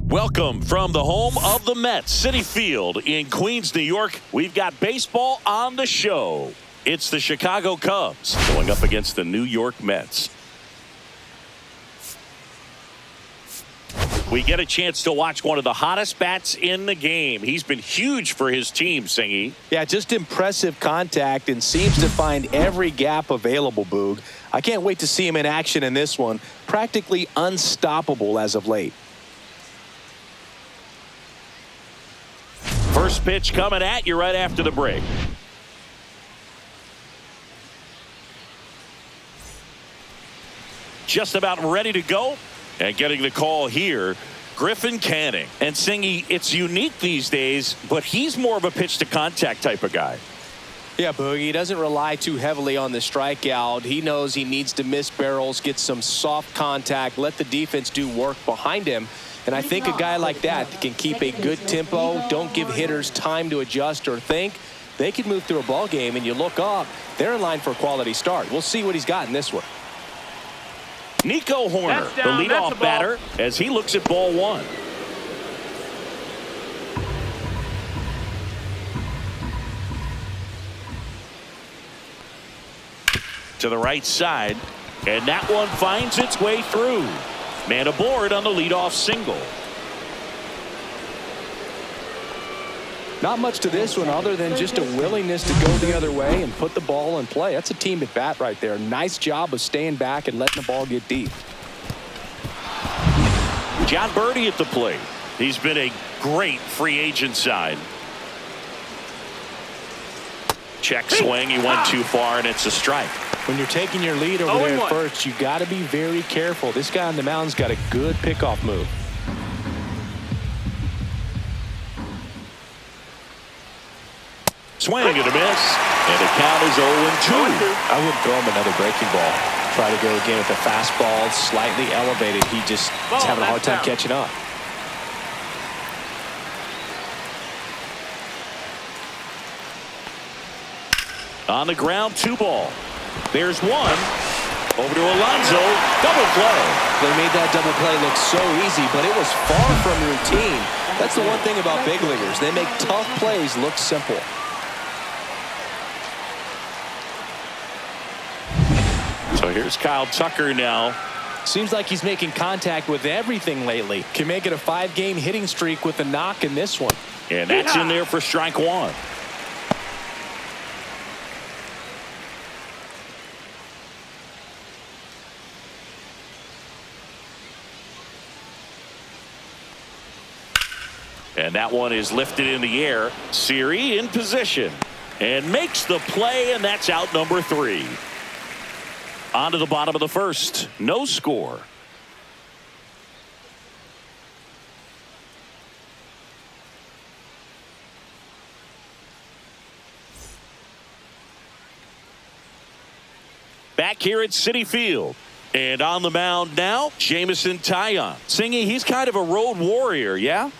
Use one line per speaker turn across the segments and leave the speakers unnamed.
Welcome from the home of the Mets, Citi Field in Queens, New York. We've got baseball on the show. It's the Chicago Cubs going up against the New York Mets. We get a chance to watch one of the hottest bats in the game. He's been huge for his team, Singy.
Yeah, just impressive contact and seems to find every gap available, Boog. I can't wait to see him in action in this one. Practically unstoppable as of late.
First pitch coming at you right after the break. Just about ready to go. And getting the call here, Canning. And Singy, it's unique these days, but he's more of a pitch to contact type of guy.
Yeah, Boogie, he doesn't rely too heavily on the strikeout. He knows he needs to miss barrels, get some soft contact, let the defense do work behind him. And I think a guy like that can keep a good tempo, don't give hitters time to adjust or think. They can move through a ball game, and you look up, they're in line for a quality start. We'll see what he's got in this one.
Nico Horner, the leadoff batter, as he looks at ball one. To the right side, and that one finds its way through. Man aboard on the leadoff single.
Not much to this one other than just a willingness to go the other way and put the ball in play. That's a team at bat right there. Nice job of staying back and letting the ball get deep.
John Birdie at the plate. He's been a great free agent side. Check swing. He went too far, and it's a strike.
When you're taking your lead over there at first, you got to be very careful. This guy on the mound's got a good pickoff move.
Swing and a miss, and the count is 0-2.
I wouldn't throw him another breaking ball. Try to go again with the fastball, slightly elevated. He just is having a hard time catching up.
On the ground, 2-ball. There's one. Over to Alonso. Double play.
They made that double play look so easy, but it was far from routine. That's the one thing about big leaguers. They make tough plays look simple.
So here's Kyle Tucker now.
Seems like he's making contact with everything lately. Can make it a 5-game hitting streak with a knock in this one.
And that's in there for strike one. And that one is lifted in the air. Siri in position and makes the play, and that's out number 3. On to the bottom of the first. No score. Back here at Citi Field. And on the mound now, CHC-J.Taillon. Singy, he's kind of a road warrior, yeah?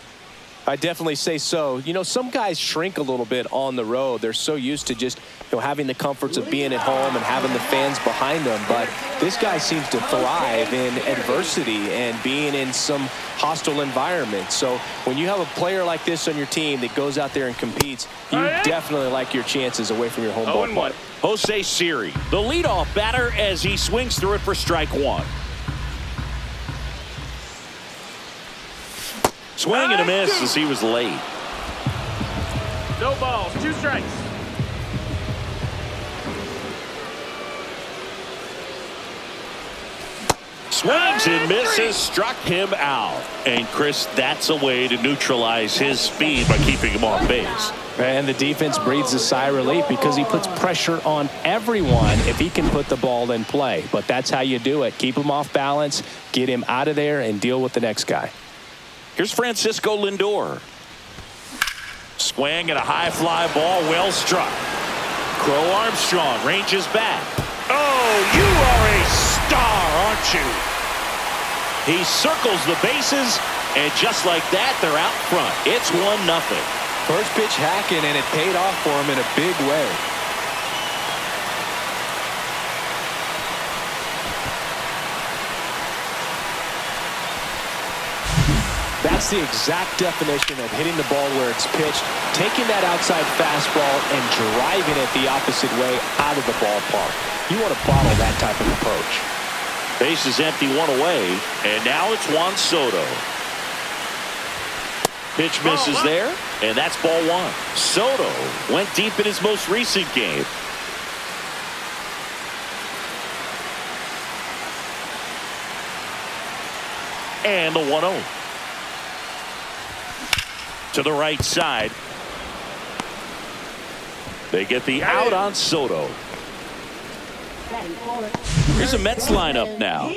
I definitely say so. You know, some guys shrink a little bit on the road. They're so used to just, having the comforts of being at home and having the fans behind them. But this guy seems to thrive in adversity and being in some hostile environment. So when you have a player like this on your team that goes out there and competes, you definitely like your chances away from your home ballpark.
Jose Siri, the leadoff batter, as he swings through it for strike one. Swing and a miss as he was late.
No balls, 2 strikes.
Swings and misses, struck him out. And Chris, that's a way to neutralize his speed by keeping him off base.
And the defense breathes a sigh of relief because he puts pressure on everyone if he can put the ball in play. But that's how you do it. Keep him off balance, get him out of there, and deal with the next guy.
Here's Francisco Lindor. Swing and a high fly ball, well struck. Crow Armstrong ranges back. Oh, you are a star, aren't you? He circles the bases, and just like that, they're out front. It's 1-0.
First pitch hacking, and it paid off for him in a big way. That's the exact definition of hitting the ball where it's pitched, taking that outside fastball and driving it the opposite way out of the ballpark. You want to bottle that type of approach.
Base is empty, one away, and now it's Juan Soto. Pitch misses there, and that's ball one. Soto went deep in his most recent game. And the 1-0. To the right side. They get the out on Soto. Here's a Mets lineup now.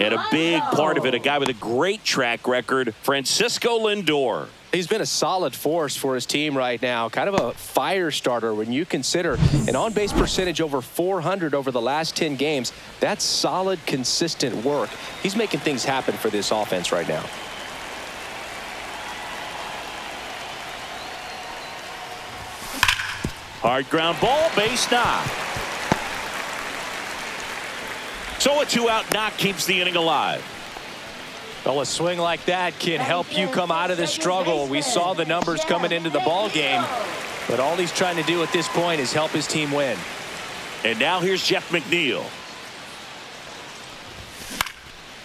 And a big part of it, a guy with a great track record, Francisco Lindor.
He's been a solid force for his team right now. Kind of a fire starter when you consider an on-base percentage over 400 over the last 10 games. That's solid, consistent work. He's making things happen for this offense right now.
Hard ground ball, base knock. So a 2-out knock keeps the inning alive.
Well, a swing like that can help you come out of the struggle. We saw the numbers coming into the ball game, but all he's trying to do at this point is help his team win.
And now here's Jeff McNeil.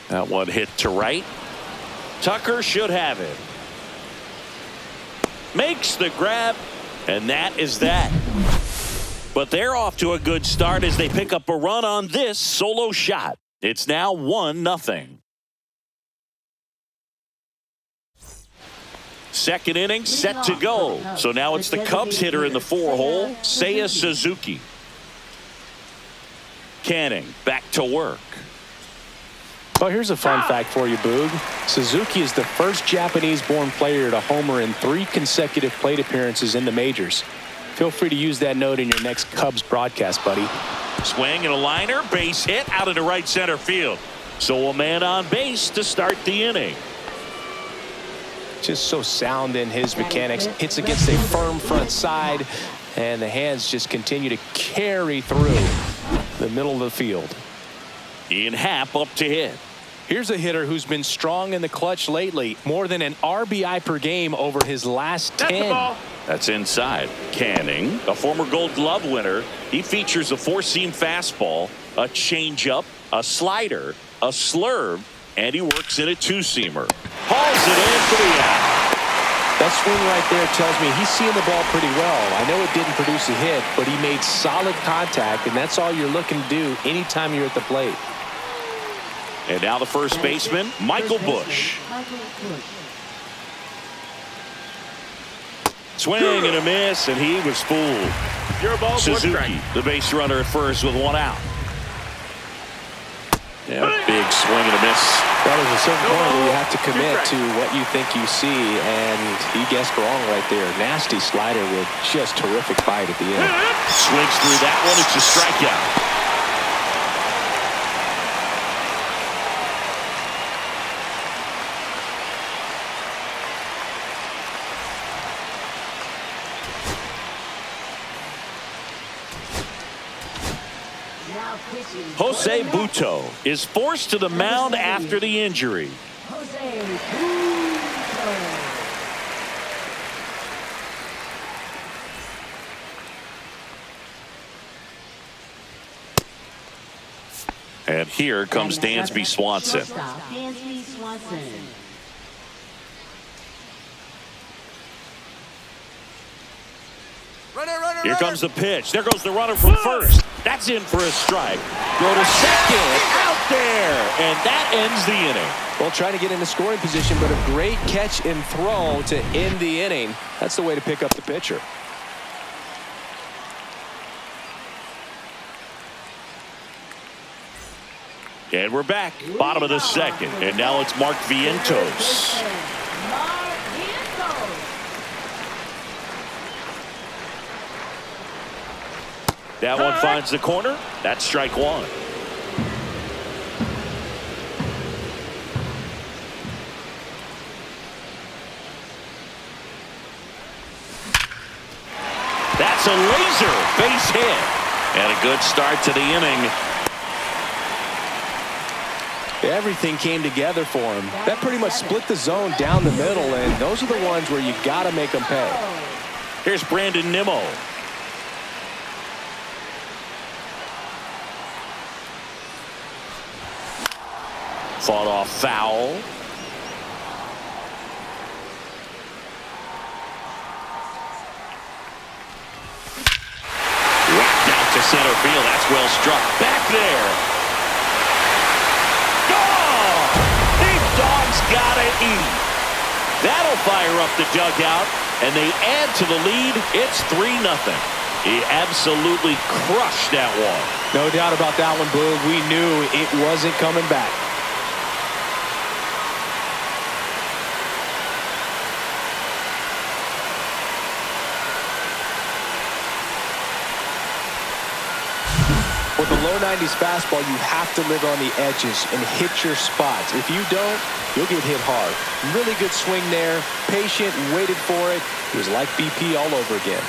That one hit to right. Tucker should have it. Makes the grab, and that is that. But they're off to a good start as they pick up a run on this solo shot. It's now 1-0. Second inning set to go. So now it's the Cubs hitter in the 4-hole, Seiya Suzuki. Canning back to work.
Well, here's a fun fact for you, Boog. Suzuki is the first Japanese-born player to homer in 3 consecutive plate appearances in the majors. Feel free to use that note in your next Cubs broadcast, buddy.
Swing and a liner, base hit out into right center field. So a man on base to start the inning.
Just so sound in his mechanics. Hits against a firm front side, and the hands just continue to carry through the middle of the field.
Ian Happ up to hit.
Here's a hitter who's been strong in the clutch lately. More than an RBI per game over his last 10.
That's inside. Canning, a former Gold Glove winner. He features a 4-seam fastball, a changeup, a slider, a slurve, and he works in a 2-seamer. Hauls it in for the out.
That swing right there tells me he's seeing the ball pretty well. I know it didn't produce a hit, but he made solid contact, and that's all you're looking to do anytime you're at the plate.
And now the first baseman, Michael Busch. Swing and a miss, and he was fooled. Suzuki, the base runner at first with 1 out. Yeah, big swing and a miss.
That is a certain point where you have to commit to what you think you see, and he guessed wrong right there. Nasty slider with just terrific bite at the end.
Swings through that one. It's a strikeout. Jose Butto is forced to the mound after the injury. And here comes Dansby Swanson. Here comes the pitch. There goes the runner from first. That's in for a strike. Go to second. Out there. And that ends the inning.
Well, trying to get into scoring position, but a great catch and throw to end the inning. That's the way to pick up the pitcher.
And we're back. Bottom of the second. And now it's Mark Vientos. That one finds the corner. That's strike one. That's a laser base hit. And a good start to the inning.
Everything came together for him. That pretty much split the zone down the middle, and those are the ones where you got to make them pay.
Here's Brandon Nimmo. Fought off foul. Whacked out to center field. That's well struck. Back there. Gone! These dogs gotta eat. That'll fire up the dugout, and they add to the lead. It's 3-0. He absolutely crushed that one.
No doubt about that one, Boog. We knew it wasn't coming back. With the low 90s fastball, you have to live on the edges and hit your spots. If you don't, you'll get hit hard. Really good swing there. Patient, waited for it. It was like BP all over again.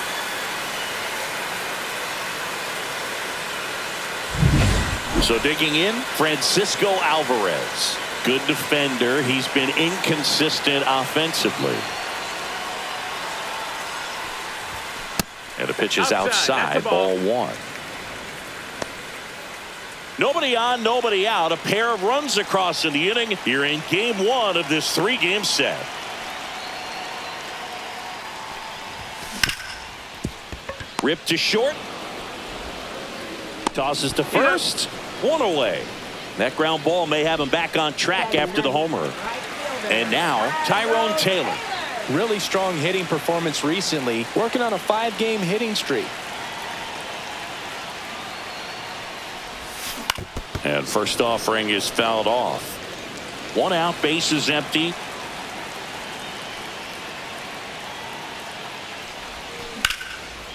So digging in, Francisco Alvarez. Good defender. He's been inconsistent offensively. And the pitch is outside. Ball 1. Nobody on, nobody out. A pair of runs across in the inning here in game 1 of this 3-game set. Ripped to short. Tosses to first. 1 away. That ground ball may have him back on track after the homer. And now Tyrone Taylor.
Really strong hitting performance recently. Working on a 5-game hitting streak.
And first offering is fouled off. 1 out, bases empty.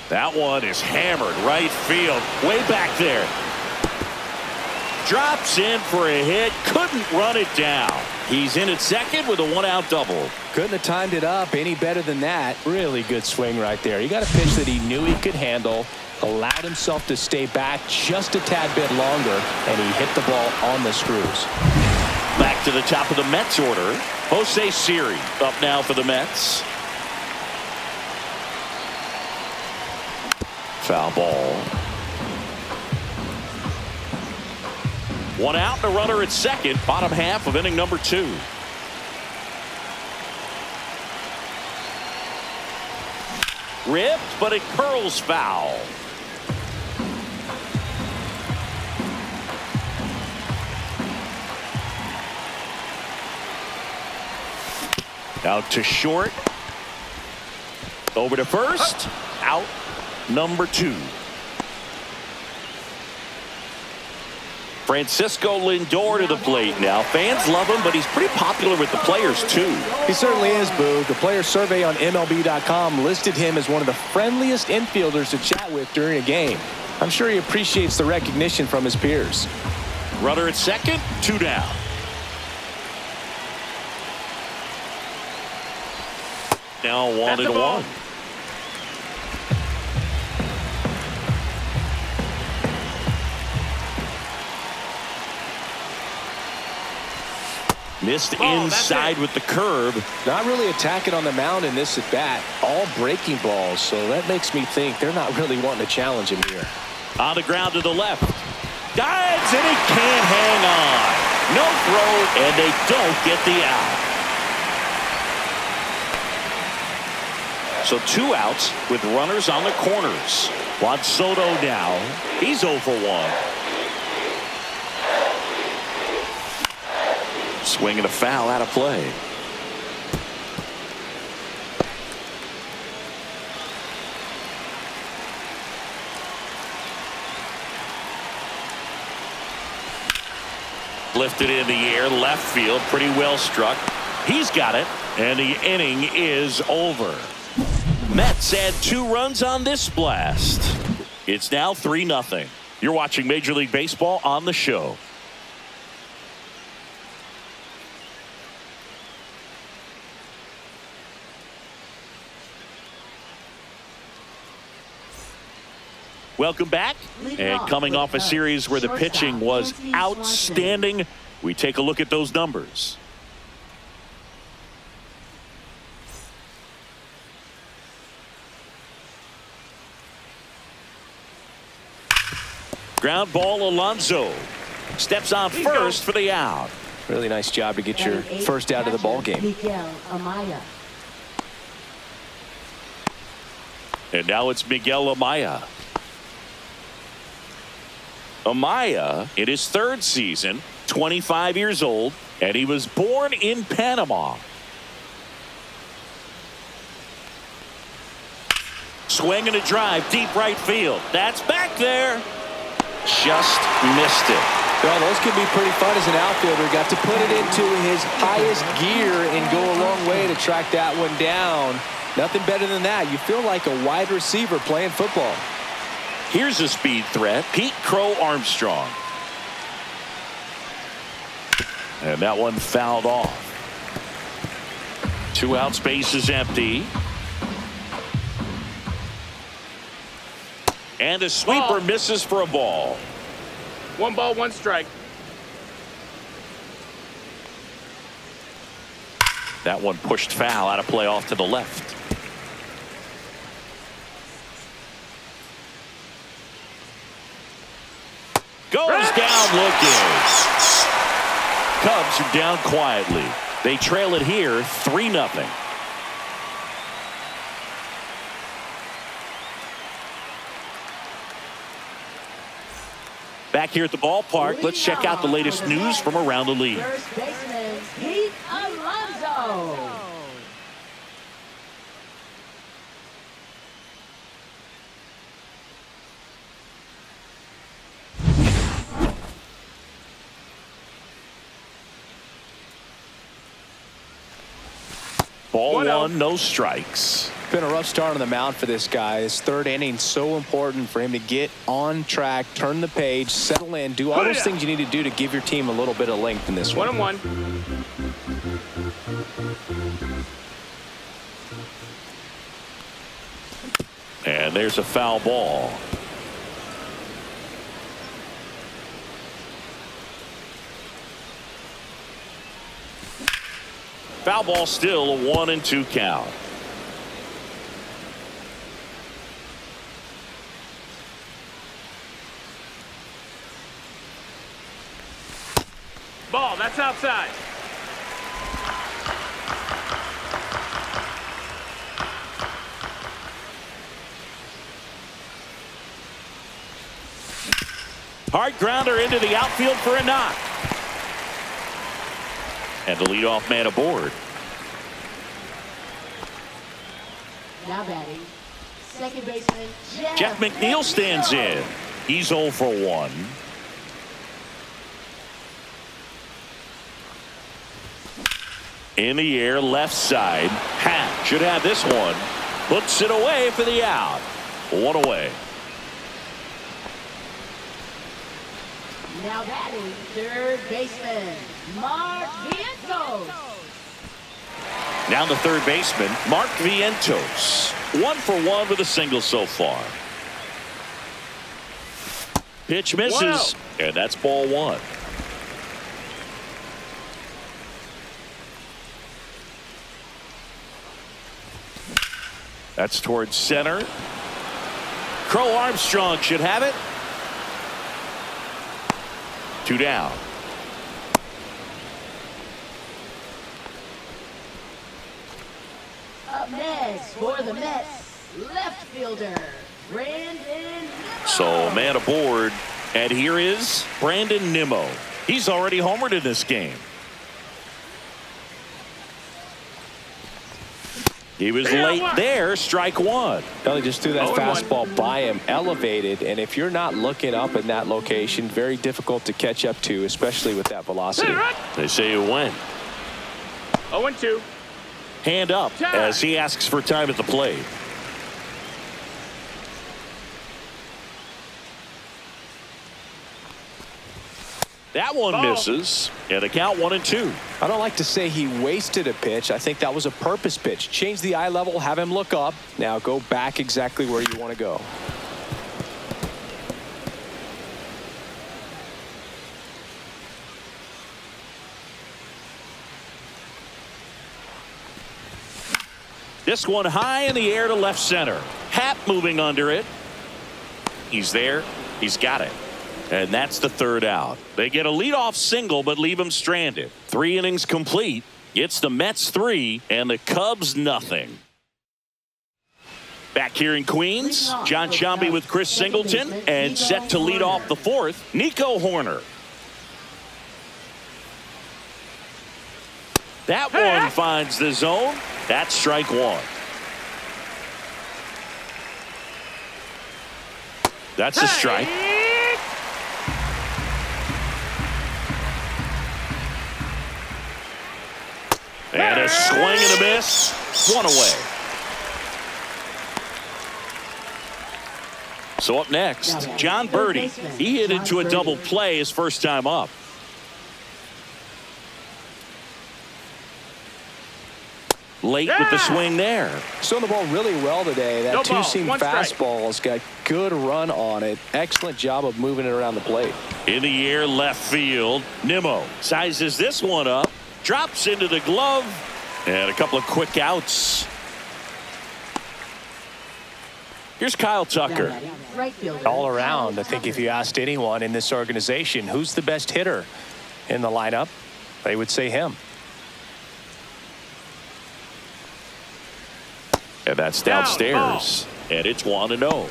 That one is hammered right field. Way back there. Drops in for a hit. Couldn't run it down. He's in at second with a 1-out double.
Couldn't have timed it up any better than that. Really good swing right there. He got a pitch that he knew he could handle. Allowed himself to stay back just a tad bit longer, and he hit the ball on the screws.
Back to the top of the Mets order. Jose Siri up now for the Mets. Foul ball. 1 out, and a runner at second. Bottom half of inning number 2. Ripped, but it curls foul. Out to short. Over to first. Out number 2. Francisco Lindor to the plate now. Fans love him, but he's pretty popular with the players too.
He certainly is, Boo. The player survey on MLB.com listed him as one of the friendliest infielders to chat with during a game. I'm sure he appreciates the recognition from his peers.
Runner at second, 2 down. Now 1-1. Missed inside with the curve.
Not really attacking on the mound in this at bat. All breaking balls, so that makes me think they're not really wanting to challenge him here.
On the ground to the left. Dives, and he can't hang on. No throw, and they don't get the out. So 2 outs with runners on the corners. Juan Soto now. He's 0 for 1. Swing and a foul out of play. Lifted in the air, left field, pretty well struck. He's got it, and the inning is over. Mets add 2 runs on this blast. It's now 3-0. You're watching Major League Baseball on the show. Welcome back. And coming off a series where the pitching was outstanding, We take a look at those numbers. Ground ball, Alonso steps on first for the out.
Really nice job to get your first out of the ball game.
And now it's Miguel Amaya. Amaya, in his third season, 25 years old, and he was born in Panama. Swing and a drive, deep right field. That's back there. Just missed it.
Well, those can be pretty fun as an outfielder. Got to put it into his highest gear and go a long way to track that one down. Nothing better than that. You feel like a wide receiver playing football.
Here's a speed threat, Pete Crow Armstrong. And that one fouled off. 2 outs, base is empty. And the sweeper misses for a ball.
1 ball, 1 strike.
That one pushed foul, out of play off to the left. Goes down looking. Cubs are down quietly. They trail it here 3-0. Back here at the ballpark, let's check out the latest news from around the league.
First baseman, Pete Alonso.
Ball one, no strikes.
Been a rough start on the mound for this guy. His third inning so important for him to get on track, turn the page, settle in, do all those things you need to do to give your team a little bit of length in this one.
1-1.
And there's a foul ball. Foul ball, still a 1-2 count.
Ball, that's outside.
Hard grounder into the outfield for a knock. And the leadoff man aboard.
Now batting, second baseman,
Jeff McNeil stands in. He's 0 for 1. In the air, left side. Hat should have this one. Puts it away for the out. 1 away.
Now batting, third baseman, Mark Vientos.
Now the third baseman, Mark Vientos. 1 for 1 with a single so far. Pitch misses, and that's ball 1. That's towards center. Crow Armstrong should have it. 2 down.
Up next for the Mets, left fielder, Brandon Nimmo.
So man aboard, and here is Brandon Nimmo. He's already homered in this game. He was late there, strike 1.
He just threw that fastball by him, elevated, and if you're not looking up in that location, very difficult to catch up to, especially with that velocity.
They say you win.
0-2.
Hand up as he asks for time at the plate. That one misses, and a count 1-2.
I don't like to say he wasted a pitch. I think that was a purpose pitch. Change the eye level, have him look up. Now go back exactly where you want to go.
This one high in the air to left center. Happ moving under it. He's there. He's got it. And that's the third out. They get a leadoff single but leave him stranded. 3 innings complete. It's the Mets 3 and the Cubs nothing. Back here in Queens, John Sciambi with Chris Singleton, and set to lead off the fourth, Nico Hoerner. That one finds the zone. That's strike one. That's a strike. And a swing and a miss. One away. So up next, John Birdie. He hit into a double play his first time up. Late with the swing there.
Throwing the ball really well today. That two-seam
strike.
fastball's got good run on it. Excellent job of moving it around the plate.
In the air, left field. Nimmo sizes this one up. Drops into the glove. And a couple of quick outs. Here's Kyle Tucker.
All around, I think if you asked anyone in this organization who's the best hitter in the lineup, they would say him.
And that's downstairs. And it's 1-0.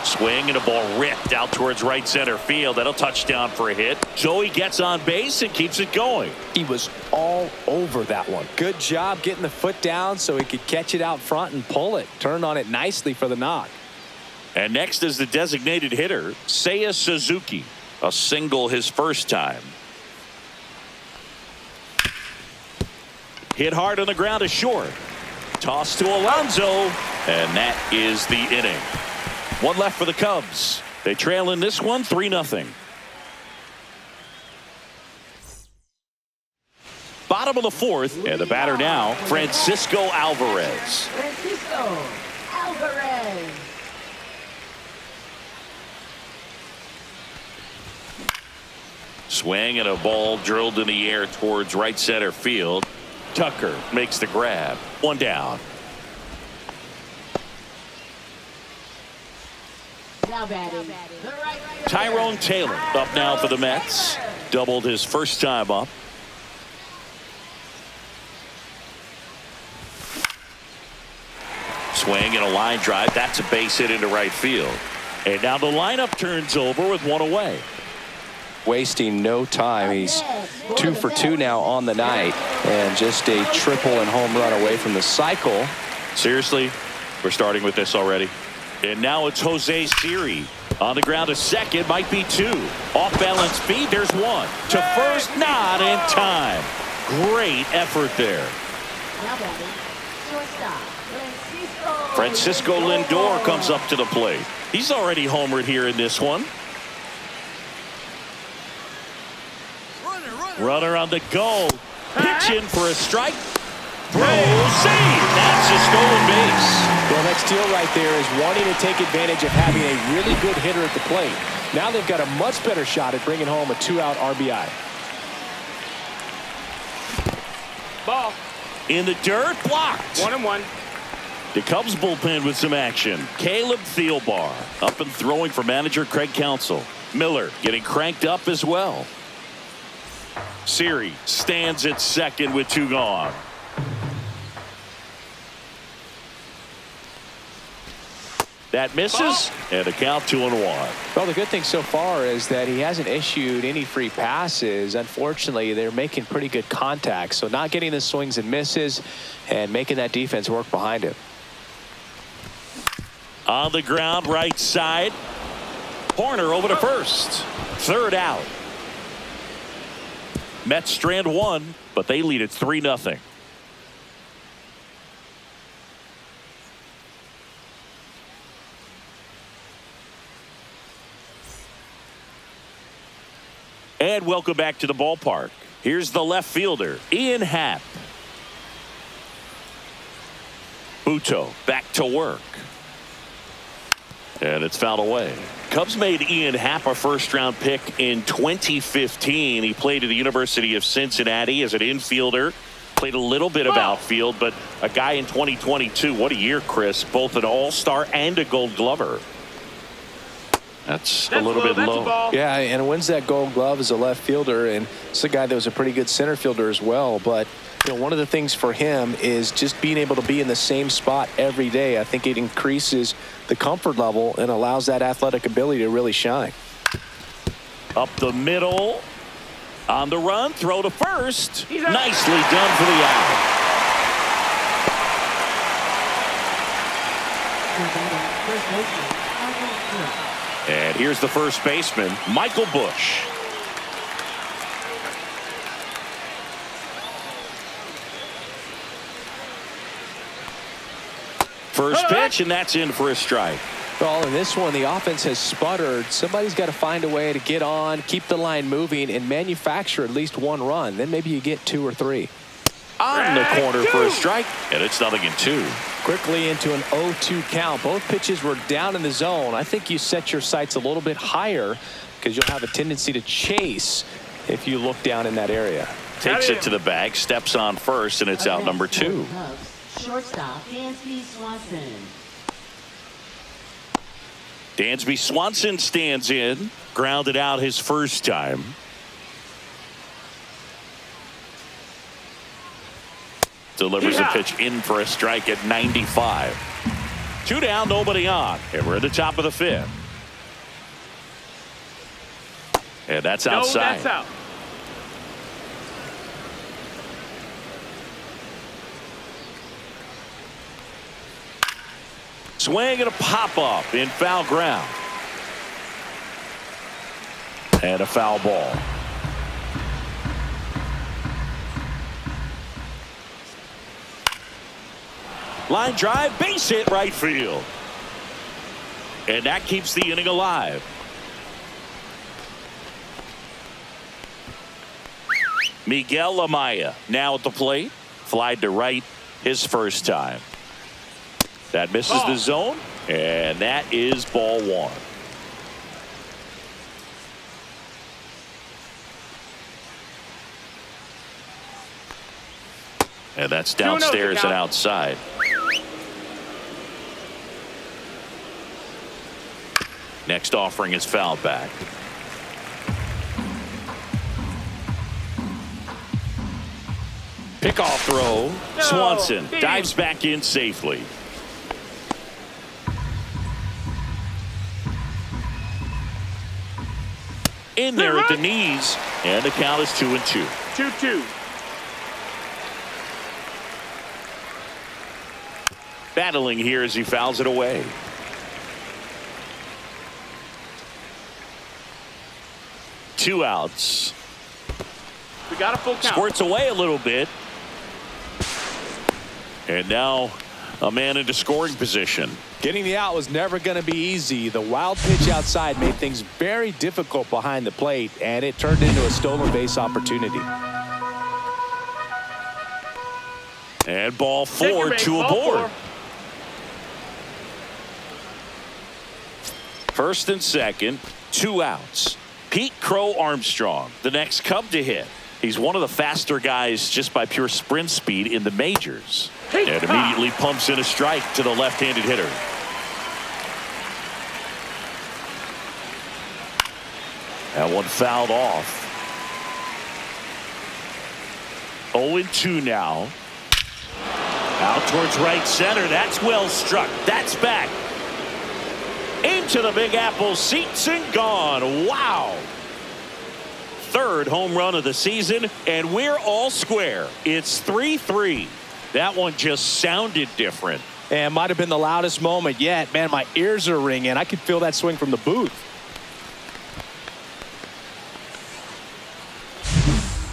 Swing and a ball ripped out towards right center field. That'll touchdown for a hit. Joey gets on base and keeps it going.
He was all over that one. Good job getting the foot down so he could catch it out front and pull it. Turned on it nicely for the knock.
And next is the designated hitter, Seiya Suzuki. A single his first time. Hit hard on the ground to short. Toss to Alonso. And that is the inning. One left for the Cubs. They trail in this one 3-0. Bottom of the fourth. And the batter now, Francisco Alvarez.
Francisco Alvarez.
Swing and a ball drilled in the air towards right center field. Tucker makes the grab. One down.
Now batting.
Tyrone Taylor up now for the Mets. Doubled his first time up. Swing and a line drive. That's a base hit into right field. And now the lineup turns over with one away.
Wasting no time. He's 2 for 2 now on the night, and just a triple and home run away from the cycle.
Seriously, we're starting with this already. And now it's Jose Siri on the ground to second. Might be 2. Off balance feed. There's 1 to first. Not in time. Great effort there.
Now batting. Shortstop.
Francisco Lindor comes up to the plate. He's already homered here in this one. Runner on the go. Pitch in for a strike. Throw, save. That's a stolen base.
Well, that steal right there is wanting to take advantage of having a really good hitter at the plate. Now they've got a much better shot at bringing home a 2-out RBI.
Ball.
In the dirt, blocked.
1-1.
The Cubs bullpen with some action. Caleb Thielbar up and throwing for manager Craig Counsell. Miller getting cranked up as well. Siri stands at second with 2 gone. That misses, and a count 2-1.
Well, the good thing so far is that he hasn't issued any free passes. Unfortunately, they're making pretty good contact, so not getting the swings and misses and making that defense work behind him.
On the ground, right side. Hoerner over to first. Third out. Mets strand 1, but they lead it 3-0. And welcome back to the ballpark. Here's the left fielder, Ian Happ. Buto back to work. And it's fouled away. Cubs made Ian Happ a first-round pick in 2015. He played at the University of Cincinnati as an infielder. Played a little bit of outfield, but a guy in 2022. What a year, Chris. Both an all-star and a Gold Glover. That's a little bit low.
Yeah, and wins that Gold Glove as a left fielder, and it's a guy that was a pretty good center fielder as well. But you know, one of the things for him is just being able to be in the same spot every day. I think it increases the comfort level and allows that athletic ability to really shine.
Up the middle, on the run, throw to first. Nicely done for the out. And here's the first baseman, Michael Bush. First pitch, and that's in for a strike.
Well, in this one, the offense has sputtered. Somebody's got to find a way to get on, keep the line moving, and manufacture at least one run. Then maybe you get 2 or 3.
On the corner for a strike, and it's 0-2.
Quickly into an 0-2 count. Both pitches were down in the zone. I think you set your sights a little bit higher because you'll have a tendency to chase if you look down in that area.
Takes it to the bag, steps on first, and it's out number 2.
Shortstop, Dansby Swanson.
Dansby Swanson stands in, grounded out his first time. Delivers a pitch in for a strike at 95. 2 down, nobody on, and we're at the top of the 5th. And that's outside.
No, that's out.
Swing and a pop-up in foul ground. And a foul ball. Line drive, base hit right field. And that keeps the inning alive. Miguel Amaya now at the plate. Flied to right his first time. That misses the zone, and that is ball 1. And that's downstairs and outside. Next offering is fouled back. Pickoff throw. Swanson dives back in safely. In there at the knees, and the count is 2-2.
2-2.
Battling here as he fouls it away. Two outs.
We got a full count.
Squirts away a little bit. And now a man into scoring position.
Getting the out was never going to be easy. The wild pitch outside made things very difficult behind the plate, and it turned into a stolen base opportunity.
And ball 4, 2 aboard. First and second, 2 outs. Pete Crow Armstrong, the next Cub to hit. He's one of the faster guys just by pure sprint speed in the majors. And immediately pumps in a strike to the left-handed hitter. That one fouled off. 0-2 now. Out towards right center. That's well struck. That's back. Into the Big Apple, seats and gone. Wow. 3rd home run of the season, and we're all square. It's 3-3. That one just sounded different.
And might have been the loudest moment yet. Man, my ears are ringing. I could feel that swing from the booth.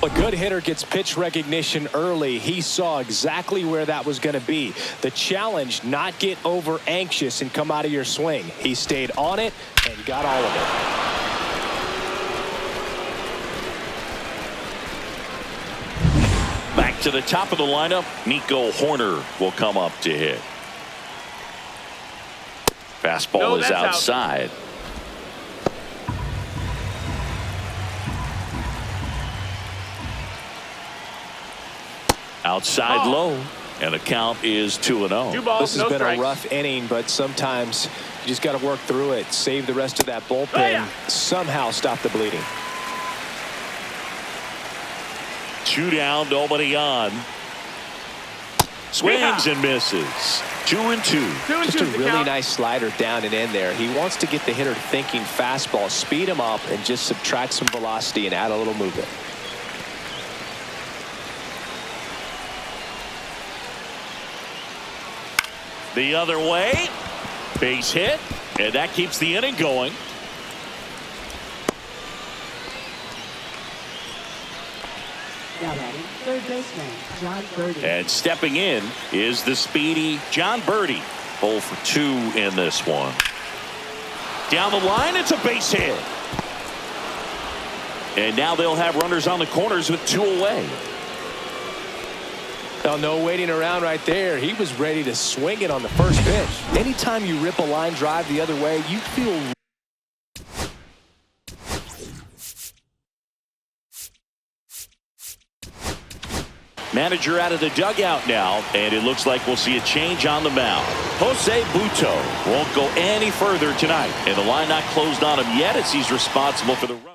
A good hitter gets pitch recognition early. He saw exactly where that was going to be. The challenge, not get over anxious and come out of your swing. He stayed on it and got all of it.
Back to the top of the lineup, Nico Hoerner will come up to hit. Fastball
No,
is
that's out.
outside. Outside low, and the count is 2-0.
2 balls,
This has
no
been
strikes.
a rough inning, but sometimes you just got to work through it, save the rest of that bullpen,
Oh, yeah.
somehow stop the bleeding.
2 down, nobody on. Swings and misses. 2-2.
2-2
Just a
is the
really
count.
nice slider down and in there. He wants to get the hitter thinking fastball, speed him up, and just subtract some velocity and add a little movement.
The other way. Base hit. And that keeps the inning going.
Now batting, third baseman, John Birdie.
And stepping in is the speedy John Birdie. 0 for 2 in this one. Down the line, it's a base hit. And now they'll have runners on the corners with 2 away.
Oh, no waiting around right there. He was ready to swing it on the first pitch. Anytime you rip a line drive the other way, you feel
Manager out of the dugout now, and it looks like we'll see a change on the mound. Jose Buto won't go any further tonight, and the line not closed on him yet as he's responsible for the runners.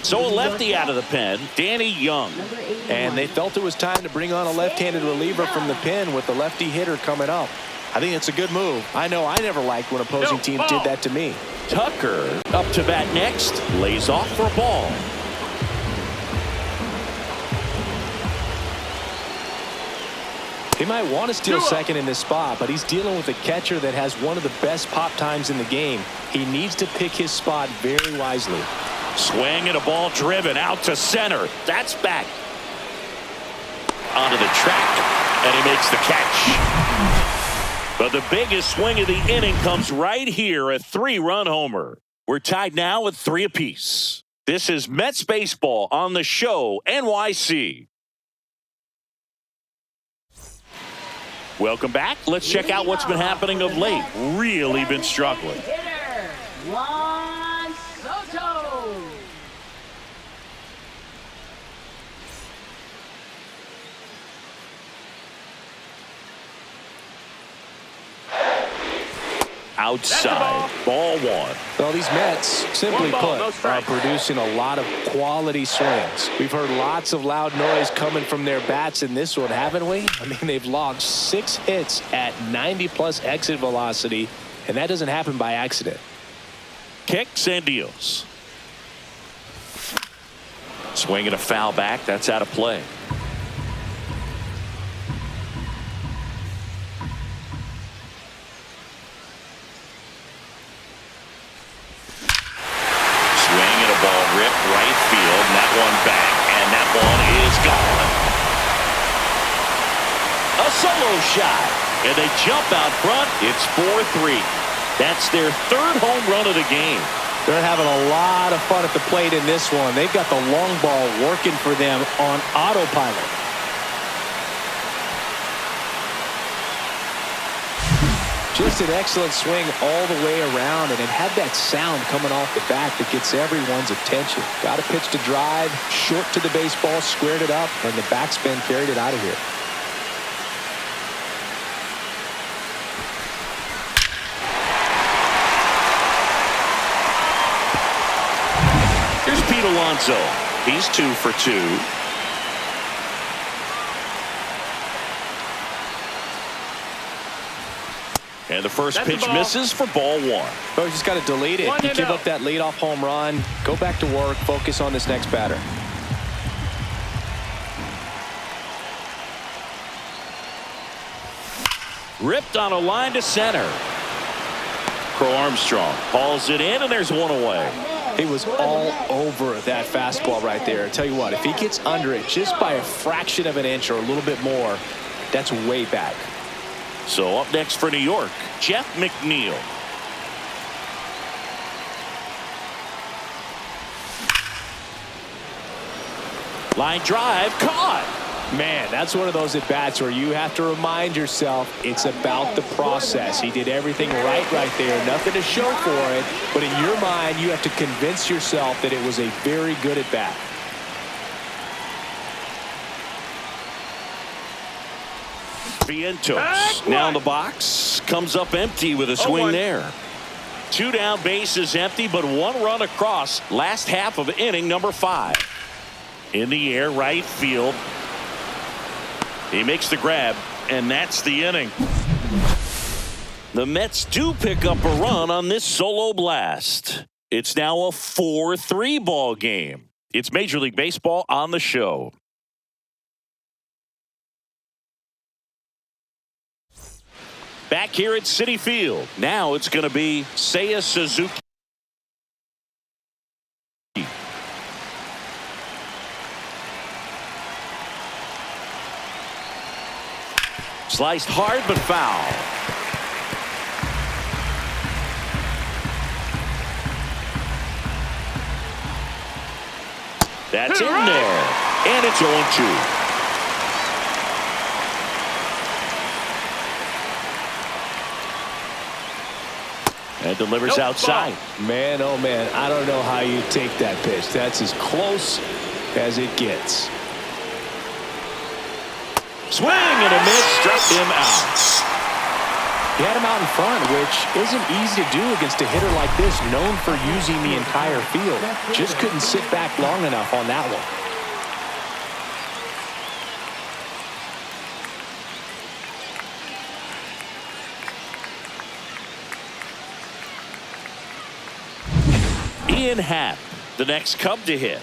So a lefty out of the pen, Danny Young.
And they felt it was time to bring on a left-handed reliever from the pen with the lefty hitter coming up. I think it's a good move. I know I never liked when opposing teams did that to me.
Tucker up to bat next, lays off for a ball.
He might want to steal second in this spot, but he's dealing with a catcher that has one of the best pop times in the game. He needs to pick his spot very wisely.
Swing and a ball driven out to center. That's back. Onto the track, and he makes the catch. But the biggest swing of the inning comes right here, a 3-run homer. We're tied now with 3 apiece. This is Mets baseball on the show, NYC. Welcome back. Let's check out what's been happening of late. Really been struggling.
Hitter, Lindor Soto.
Outside, ball 1.
Well, these Mets, simply
1 ball,
put,
no
are
strikes.
producing a lot of quality swings. We've heard lots of loud noise coming from their bats in this one, haven't we? I mean, they've logged 6 hits at 90-plus exit velocity, and that doesn't happen by accident.
Kicks and deals. Swing and a foul back. That's out of play. Swing and a ball ripped right field. And that one back. And that one is gone. A solo shot. And they jump out front. It's 4-3. That's their 3rd home run of the game.
They're having a lot of fun at the plate in this one. They've got the long ball working for them on autopilot. Just an excellent swing all the way around, and it had that sound coming off the bat that gets everyone's attention. Got a pitch to drive, short to the baseball, squared it up, and the backspin carried it out of here.
Here's Pete Alonso. He's 2 for 2. And the first
That's the
pitch
ball.
misses for ball 1.
Oh, you just got to delete it.
One
You
and
give
out.
up that leadoff home run, go back to work, focus on this next batter.
Ripped on a line to center. Crow Armstrong hauls it in, and there's 1 away.
He was all over that fastball right there. I tell you what, if he gets under it just by a fraction of an inch or a little bit more, that's way back.
So up next for New York, Jeff McNeil. Line drive, caught.
Man, that's one of those at-bats where you have to remind yourself it's about the process. He did everything right there. Nothing to show for it. But in your mind, you have to convince yourself that it was a very good at-bat.
Vientos now in the box. Comes up empty with a swing there. 2 down, bases empty, but 1 run across. Last half of inning number 5. In the air, right field. He makes the grab, and that's the inning. The Mets do pick up a run on this solo blast. It's now a 4-3 ball game. It's Major League Baseball on the show. Back here at Citi Field. Now it's going to be Seiya Suzuki. Sliced hard but foul. That's in there. And it's 0-2. And delivers outside.
Man, oh man, I don't know how you take that pitch. That's as close as it gets.
Swing and a miss, struck him out.
He had him out in front, which isn't easy to do against a hitter like this, known for using the entire field. Just couldn't sit back long enough on that one.
Ian Happ, the next Cub to hit.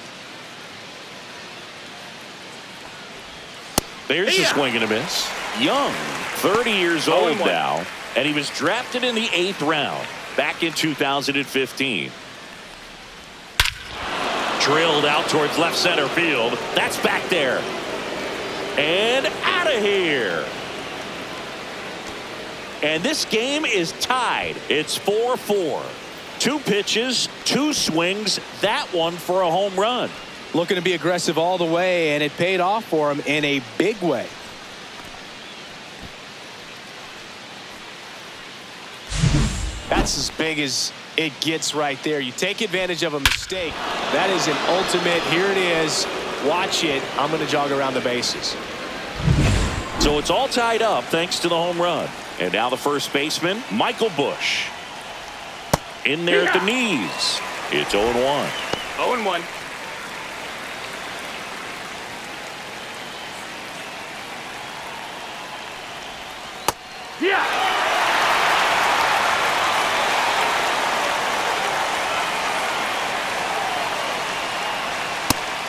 There's a swing and a miss. Young, 30 years old now, and he was drafted in the 8th round back in 2015. Drilled out towards left center field. That's back there. And out of here. And this game is tied. It's 4-4. 2 pitches, 2 swings, that one for a home run.
Looking to be aggressive all the way, and it paid off for him in a big way. That's as big as it gets right there. You take advantage of a mistake. That is an ultimate. Here it is. Watch it. I'm going to jog around the bases.
So it's all tied up thanks to the home run. And now the first baseman, Michael Busch. In there at the knees. It's 0-1.
0-1. Yeah.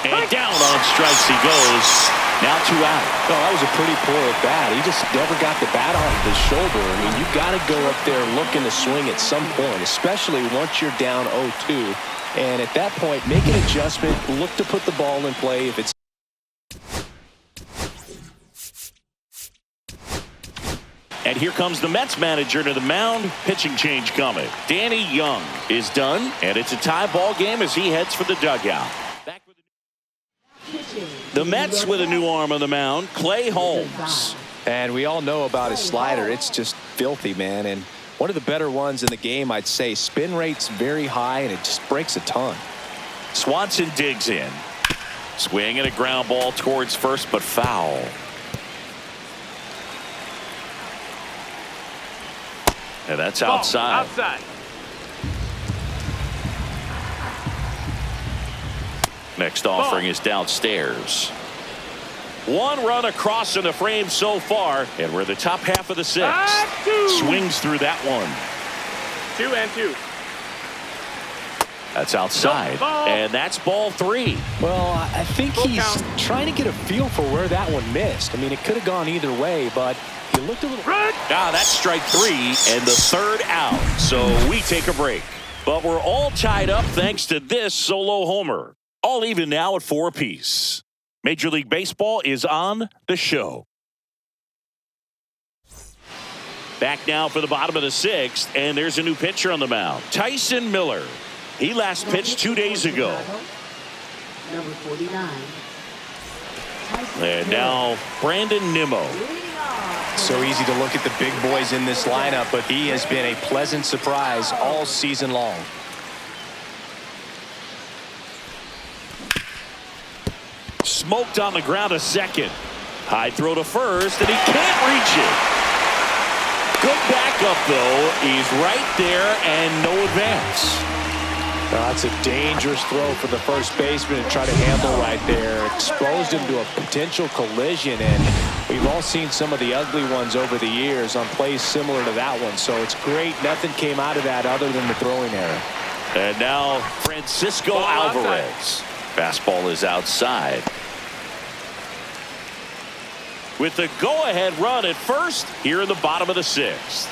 And down on strikes he goes. Now 2 out.
Oh, that was a pretty poor at bat. He just never got the bat on his shoulder. I mean, you got to go up there looking to swing at some point, especially once you're down 0-2. And at that point, make an adjustment, look to put the ball in play if it's.
And here comes the Mets manager to the mound. Pitching change coming. Danny Young is done, and it's a tie ball game as he heads for the dugout. Back with the Mets with a new arm on the mound, Clay Holmes.
And we all know about his slider. It's just filthy, man. And one of the better ones in the game, I'd say. Spin rate's very high, and it just breaks a ton.
Swanson digs in. Swing and a ground ball towards first, but foul. And that's outside.
Outside.
Next offering is downstairs. 1 run across in the frame so far, and we're the top half of the 6th. Swings through that one.
2-2.
That's outside, and that's ball 3.
Well, I think he's trying to get a feel for where that one missed. I mean, it could have gone either way, but he looked a little.
That's strike 3 and the 3rd out. So we take a break. But we're all tied up thanks to this solo homer. All even now at 4 apiece. Major League Baseball is on the show. Back now for the bottom of the 6th, and there's a new pitcher on the mound. Tyson Miller. He last pitched 2 days ago.
Number 49.
And now Brandon Nimmo.
So easy to look at the big boys in this lineup, but he has been a pleasant surprise all season long.
Smoked on the ground a second. High throw to first, and he can't reach it. Good backup, though. He's right there, and no advance.
That's a dangerous throw for the first baseman to try to handle right there. Exposed him to a potential collision, and we've all seen some of the ugly ones over the years on plays similar to that one. So it's great nothing came out of that other than the throwing error.
And now Francisco Alvarez. Fastball is outside. With the go-ahead run at first here in the bottom of the sixth.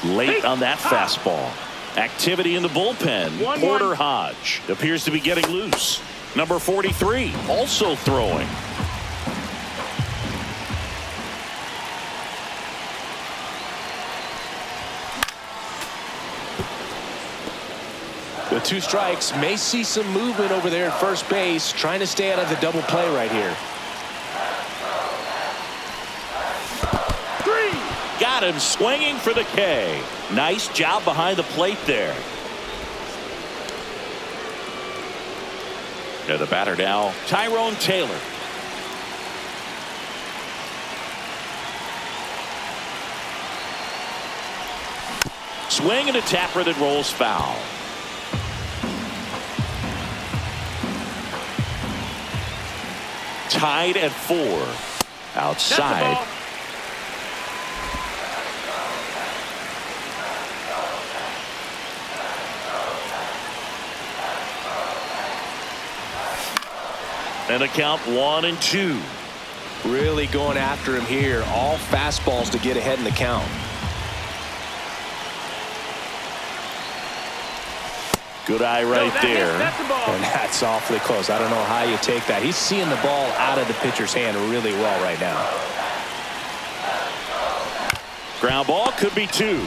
Late on that fastball. Activity in the bullpen. Porter Hodge appears to be getting loose. Number 43 also throwing.
With 2 strikes, may see some movement over there at first base, trying to stay out of the double play right here.
Got him swinging for the K. Nice job behind the plate there. And the batter now, CHC-J.Taillon. Swing and a tapper that rolls foul. Tied at 4. Outside. And a count 1-2.
Really going after him here. All fastballs to get ahead in the count.
Good eye right there.
And that's awfully close. I don't know how you take that. He's seeing the ball out of the pitcher's hand really well right now.
Ground ball could be 2.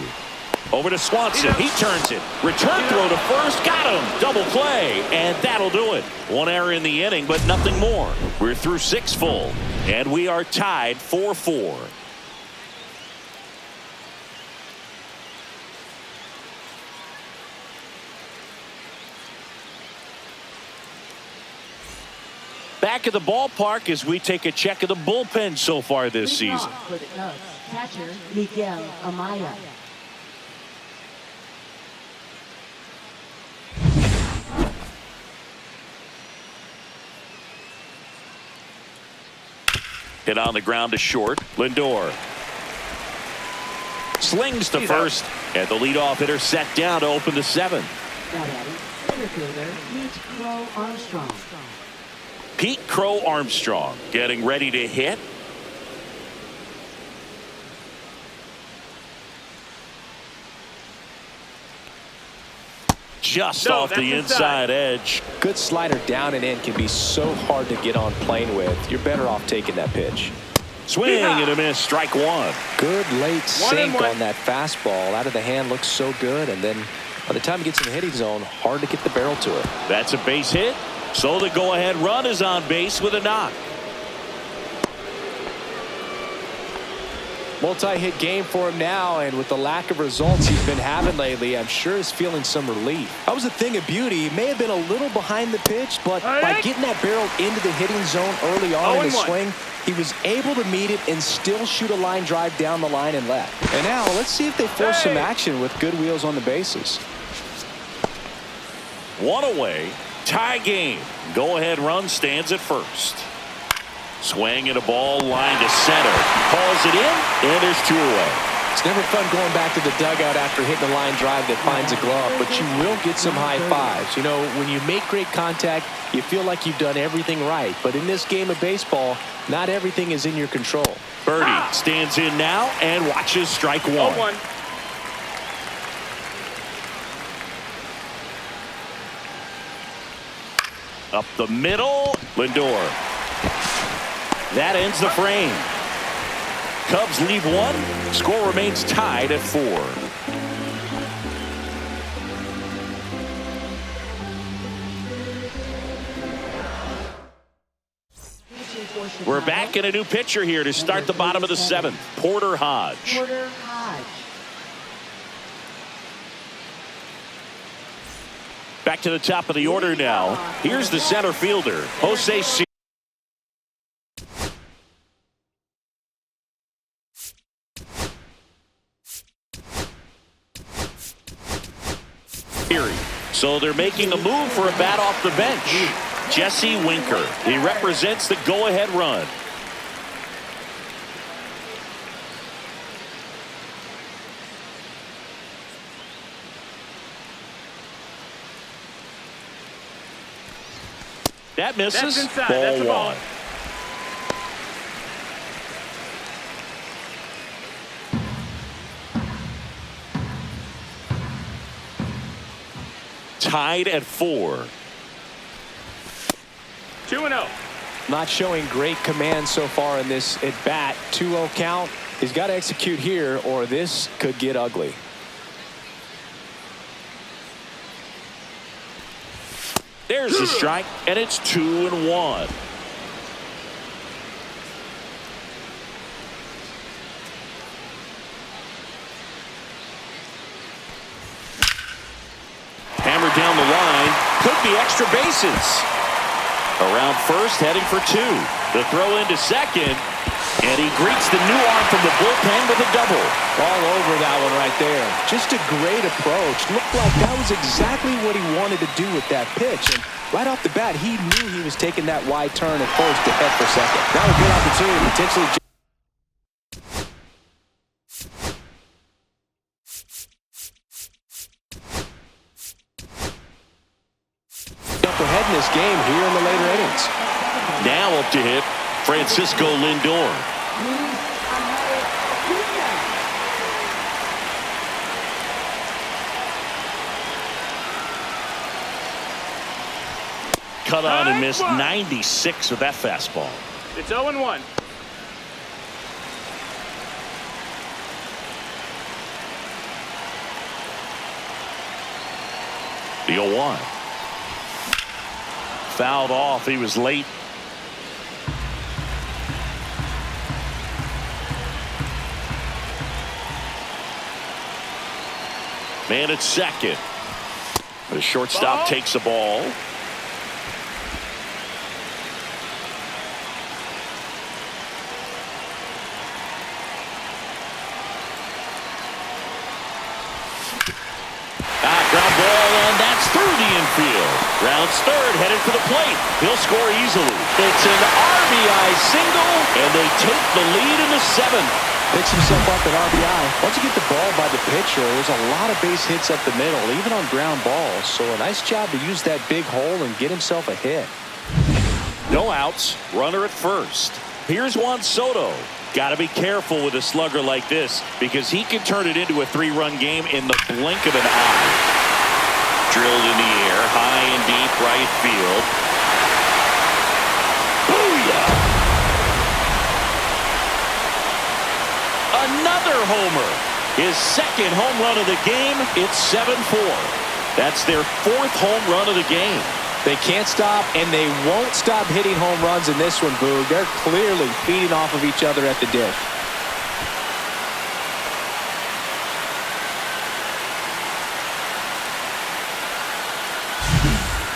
Over to Swanson. He turns it. Return throw to first. Got him. Double play. And that'll do it. 1 error in the inning, but nothing more. We're through 6 full. And we are tied 4-4. Back at the ballpark as we take a check of the bullpen so far this season.
For the Cubs, catcher Miguel Amaya.
Hit on the ground to short. Lindor slings to first, and the leadoff hitter set down to open the 7th.
Center fielder Pete Crow Armstrong.
Pete Crow Armstrong getting ready to hit. Just off the inside edge.
Good slider down and in can be so hard to get on plane with. You're better off taking that pitch.
Swing and a miss. Strike 1.
Good late sink on that fastball. Out of the hand looks so good, and then by the time it gets in the hitting zone, hard to get the barrel to it.
That's a base hit. So the go-ahead run is on base with a knock.
Multi-hit game for him now, and with the lack of results he's been having lately, I'm sure he's feeling some relief. That was a thing of beauty. He may have been a little behind the pitch, but by getting that barrel into the hitting zone early on in the swing, he was able to meet it and still shoot a line drive down the line and left. And now let's see if they force some action with good wheels on the bases.
1 away. Tie game. Go-ahead run stands at first. Swing and a ball line to center. Calls it in, and there's 2 away.
It's never fun going back to the dugout after hitting a line drive that finds a glove, but you will get some high fives. You know, when you make great contact, you feel like you've done everything right. But in this game of baseball, not everything is in your control.
Birdie stands in now and watches strike 1. Up the middle, Lindor. That ends the frame. Cubs lead 1. Score remains tied at 4. We're back in a new pitcher here to start the bottom of the 7th. Porter Hodge.
Porter Hodge.
Back to the top of the order now. Here's the center fielder, Jose C. So they're making a move for a bat off the bench. Jesse Winker. He represents the go-ahead run. That misses. Ball 1. Tied at 4.
2-0.
Not showing great command so far in this at bat. 2-0 count. He's got to execute here or this could get ugly.
There's the strike, and it's 2-1. Hammered down the line. Could be extra bases. Around first, heading for 2. The throw into second, and he greets the new arm from the bullpen with a double.
All over that one right there. Just a great approach. Looked like that was exactly what he wanted to do with that pitch. And right off the bat, he knew he was taking that wide turn at first to head for second. Now a good opportunity to potentially jump ahead in this game here in the later innings.
Now up to hit, Francisco Lindor. Cut on and missed 96 with that fastball.
It's 0-1.
The 0-1. Fouled off. He was late. Man at second. The shortstop takes the ball. Ground ball, and that's through the infield. Rounds third, headed for the plate. He'll score easily. It's an RBI single, and they take the lead in the 7th.
Picks himself up at RBI. Once you get the ball by the pitcher, there's a lot of base hits up the middle, even on ground balls. So a nice job to use that big hole and get himself a hit.
No outs, runner at first. Here's Juan Soto. Got to be careful with a slugger like this because he can turn it into a 3-run game in the blink of an eye. Drilled in the air, high and deep right field. Booyah! Another homer. His second home run of the game. It's 7-4. That's their 4th home run of the game.
They can't stop, and they won't stop hitting home runs in this one, Boog. They're clearly feeding off of each other at the dish.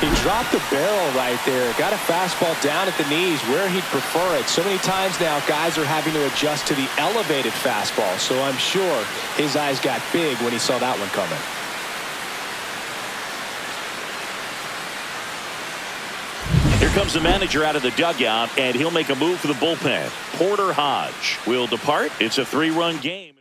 He dropped the barrel right there. Got a fastball down at the knees where he'd prefer it. So many times now, guys are having to adjust to the elevated fastball. So I'm sure his eyes got big when he saw that one coming.
Here comes the manager out of the dugout, and he'll make a move for the bullpen. Porter Hodge will depart. It's a 3-run game.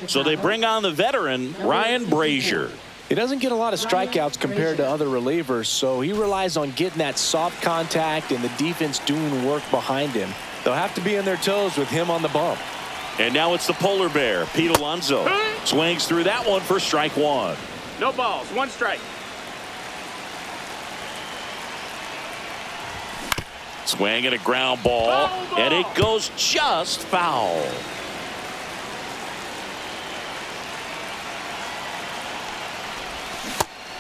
So they bring on the veteran, Ryan Brazier.
He doesn't get a lot of strikeouts compared to other relievers, so he relies on getting that soft contact and the defense doing work behind him. They'll have to be on their toes with him on the bump.
And now it's the polar bear, Pete Alonso. Swings through that one for strike 1.
No balls, 1 strike.
Swing and a ground ball, and it goes just foul.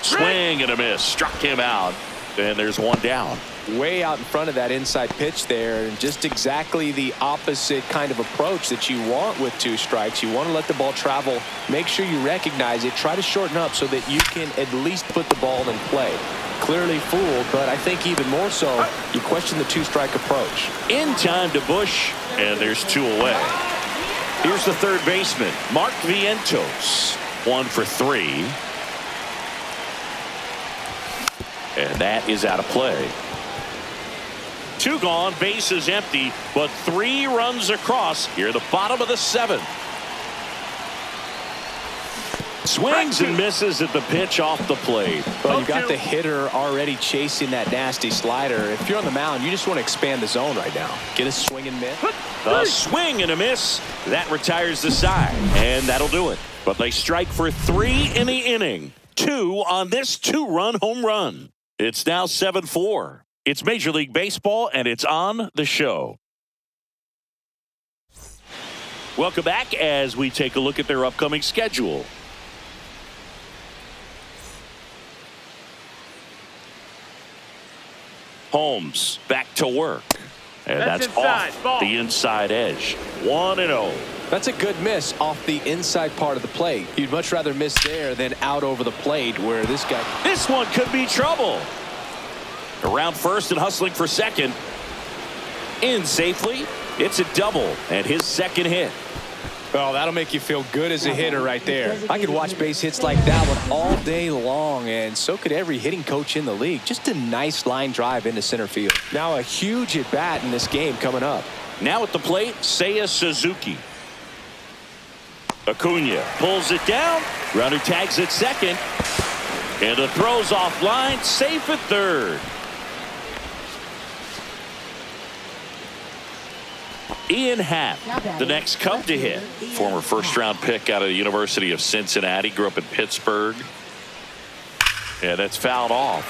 Swing and a miss. Struck him out. And there's 1 down.
way out in front of that inside pitch there, and just exactly the opposite kind of approach that you want with 2 strikes. You want to let the ball travel, make sure you recognize it, try to shorten up so that you can at least put the ball in play. Clearly fooled, but I think even more so, you question the 2-strike approach.
In time to Bush, and there's 2 away. Here's the third baseman, Mark Vientos, 1 for 3. And that is out of play. 2 gone, bases empty, but 3 runs across here at the bottom of the 7th. Swings and misses at the pitch off the plate.
Well, you got the hitter already chasing that nasty slider. If you're on the mound, you just want to expand the zone right now. Get a swing and miss.
A swing and a miss. That retires the side, and that'll do it. But they strike for 3 in the inning. 2 on this 2-run home run. It's now 7-4. It's Major League Baseball, and it's on the show. Welcome back as we take a look at their upcoming schedule. Holmes back to work. And that's off the inside edge. 1-0.
That's a good miss off the inside part of the plate. You'd much rather miss there than out over the plate where this guy.
This one could be trouble. Around first and hustling for second. In safely. It's a double and his second hit.
Oh, that'll make you feel good as a hitter right there. I could watch base hits like that one all day long, and so could every hitting coach in the league. Just a nice line drive into center field. Now a huge at bat in this game coming up.
Now at the plate, Seiya Suzuki. Acuna pulls it down. Runner tags at second. And the throw's offline, safe at third. Ian Happ, the next Cub to hit. Former first-round pick out of the University of Cincinnati. Grew up in Pittsburgh. And that's fouled off.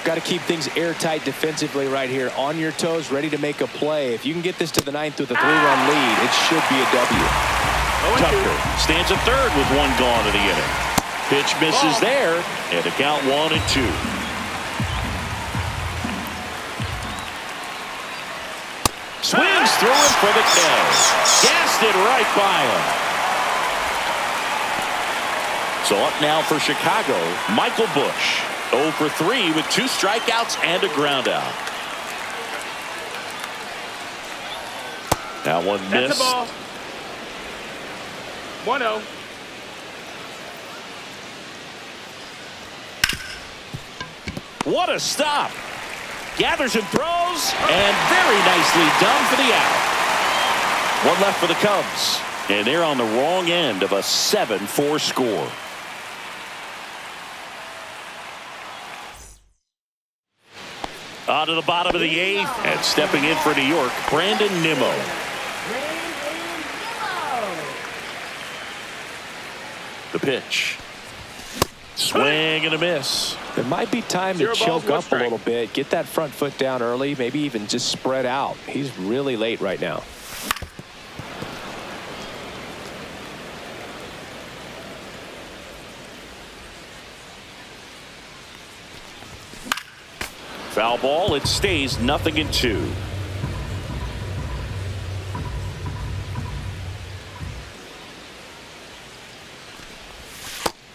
Got to keep things airtight defensively right here. On your toes, ready to make a play. If you can get this to the 9th with a 3-run lead, it should be a W.
Tucker stands at third with 1 gone in the inning. Pitch misses there, and the count 1-2. Swings through him for the kill. Gassed it right by him. So up now for Chicago, Michael Bush. 0 for 3 with 2 strikeouts and a ground out. That one missed.
That's a ball. 1-0.
What a stop. Gathers and throws, and very nicely done for the out. 1 left for the Cubs, and they're on the wrong end of a 7-4 score. On to the bottom of the 8th, and stepping in for New York, Brandon Nimmo. The pitch. Swing and a miss.
It might be time to choke up a little bit, get that front foot down early, maybe even just spread out. He's really late right now.
Foul ball, it stays 0-2.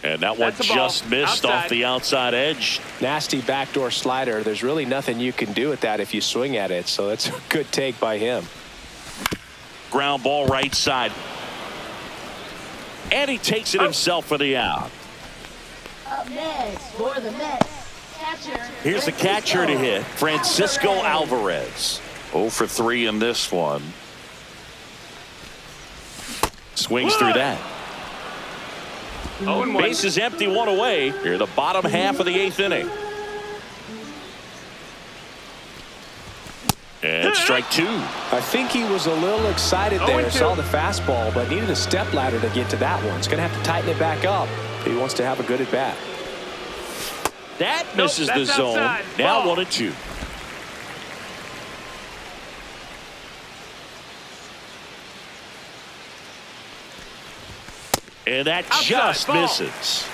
And that one just missed off the outside edge.
Nasty backdoor slider. There's really nothing you can do with that if you swing at it. So that's a good take by him.
Ground ball right side. And he takes it himself for the out.
Up next for the Mets, catcher.
Here's the catcher to hit, Francisco Alvarez. 0 for 3 in this one. Swings through that. Base is empty, 1 away. Here the bottom half of the 8th inning. And strike 2.
I think he was a little excited there. Saw the fastball, but needed a step ladder to get to that one. He's going to have to tighten it back up if he wants to have a good at bat.
That misses the zone.
Outside.
Now
Ball.
1-2. And that just misses.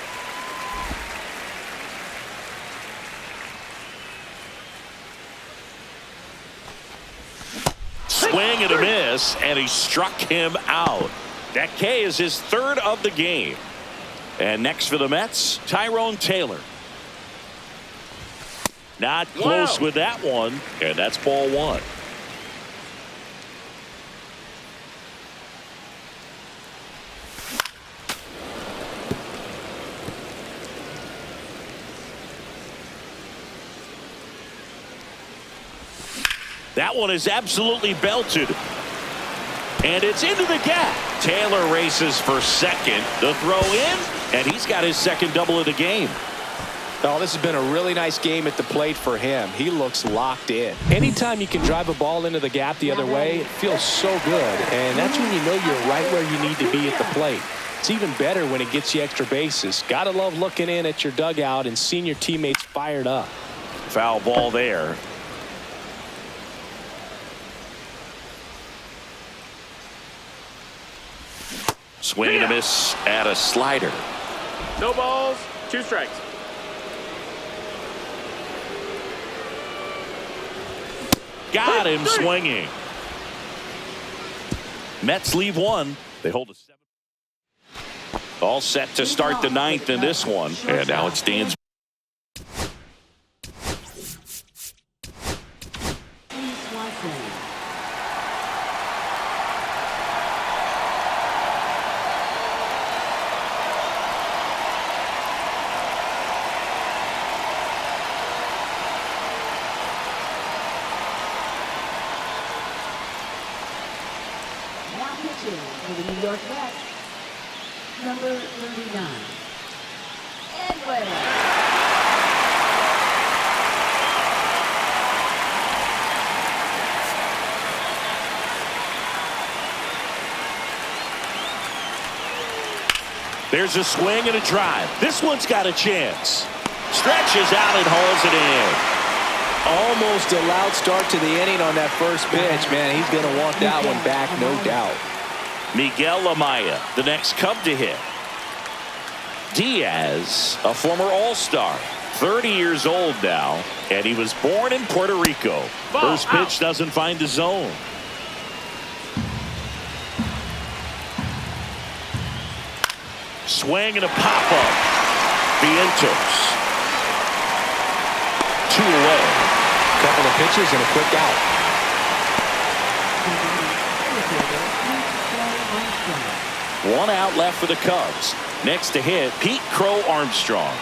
swing and a miss, and he struck him out. That K is his third of the game. And next for the Mets, CHC-J.Taillon. Not close with that one, and that's ball one. That one is absolutely belted. And it's into the gap. Taylor races for second. The throw in, and he's got his second double of the game.
Oh, this has been a really nice game at the plate for him. He looks locked in. Anytime you can drive a ball into the gap the other way, it feels so good. And that's when you know you're right where you need to be at the plate. It's even better when it gets you extra bases. Gotta love looking in at your dugout and seeing your teammates fired up.
Foul ball there. Swing and a miss at a slider.
No balls, 2 strikes.
Got him swinging. Mets leave one. They hold a 7. All set to start the 9th in this one. And now it stands.
For the New York Mets, number 39, NYM.
There's a swing and a drive. This one's got a chance. Stretches out and hauls it in.
Almost a loud start to the inning on that first pitch. Man, he's going to want that one back, no doubt.
Miguel Amaya, the next Cub to hit. Diaz, a former All-Star, 30 years old now, and he was born in Puerto Rico. First pitch doesn't find the zone. Swing and a pop-up. Vientos. 2 away.
Couple of pitches and a quick out.
One out left for the Cubs. Next to hit, Pete Crow Armstrong.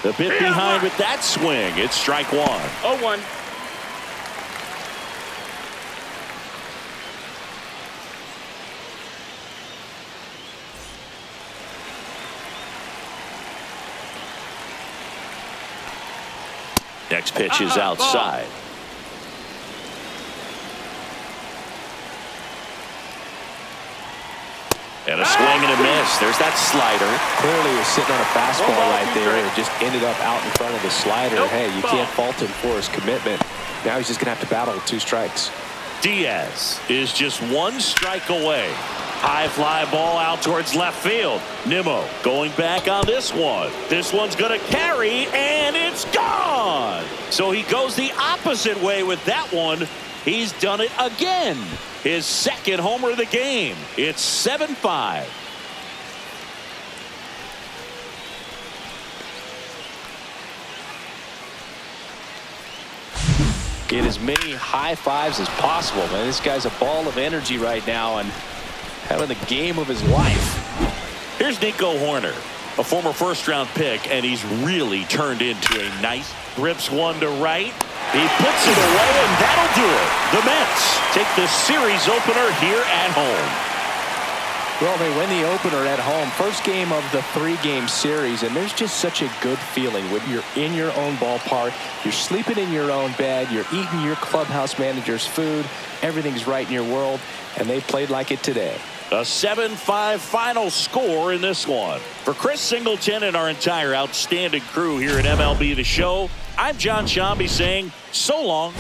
The bit behind with that swing. It's strike one.
0-1.
Next pitch is outside. And a swing and a miss. There's that slider.
Clearly was sitting on a fastball right there. It just ended up out in front of the slider. Hey, you can't fault him for his commitment. Now he's just going to have to battle with 2 strikes.
Diaz is just 1 strike away. High fly ball out towards left field. Nimmo going back on this one. This one's going to carry, and it's gone. So he goes the opposite way with that one. He's done it again. His second homer of the game. It's 7-5.
Get as many high fives as possible, man. This guy's a ball of energy right now and having the game of his life.
Here's Nico Hoerner, a former first-round pick, and he's really turned into a nice grips one to right. He puts it away, and that'll do it. The Mets take the series opener here at home.
Well, they win the opener at home. First game of the 3-game series, and there's just such a good feeling when you're in your own ballpark, you're sleeping in your own bed, you're eating your clubhouse manager's food, everything's right in your world, and they played like it today.
A 7-5 final score in this one. For Chris Singleton and our entire outstanding crew here at MLB The Show, I'm John Shambi saying so long.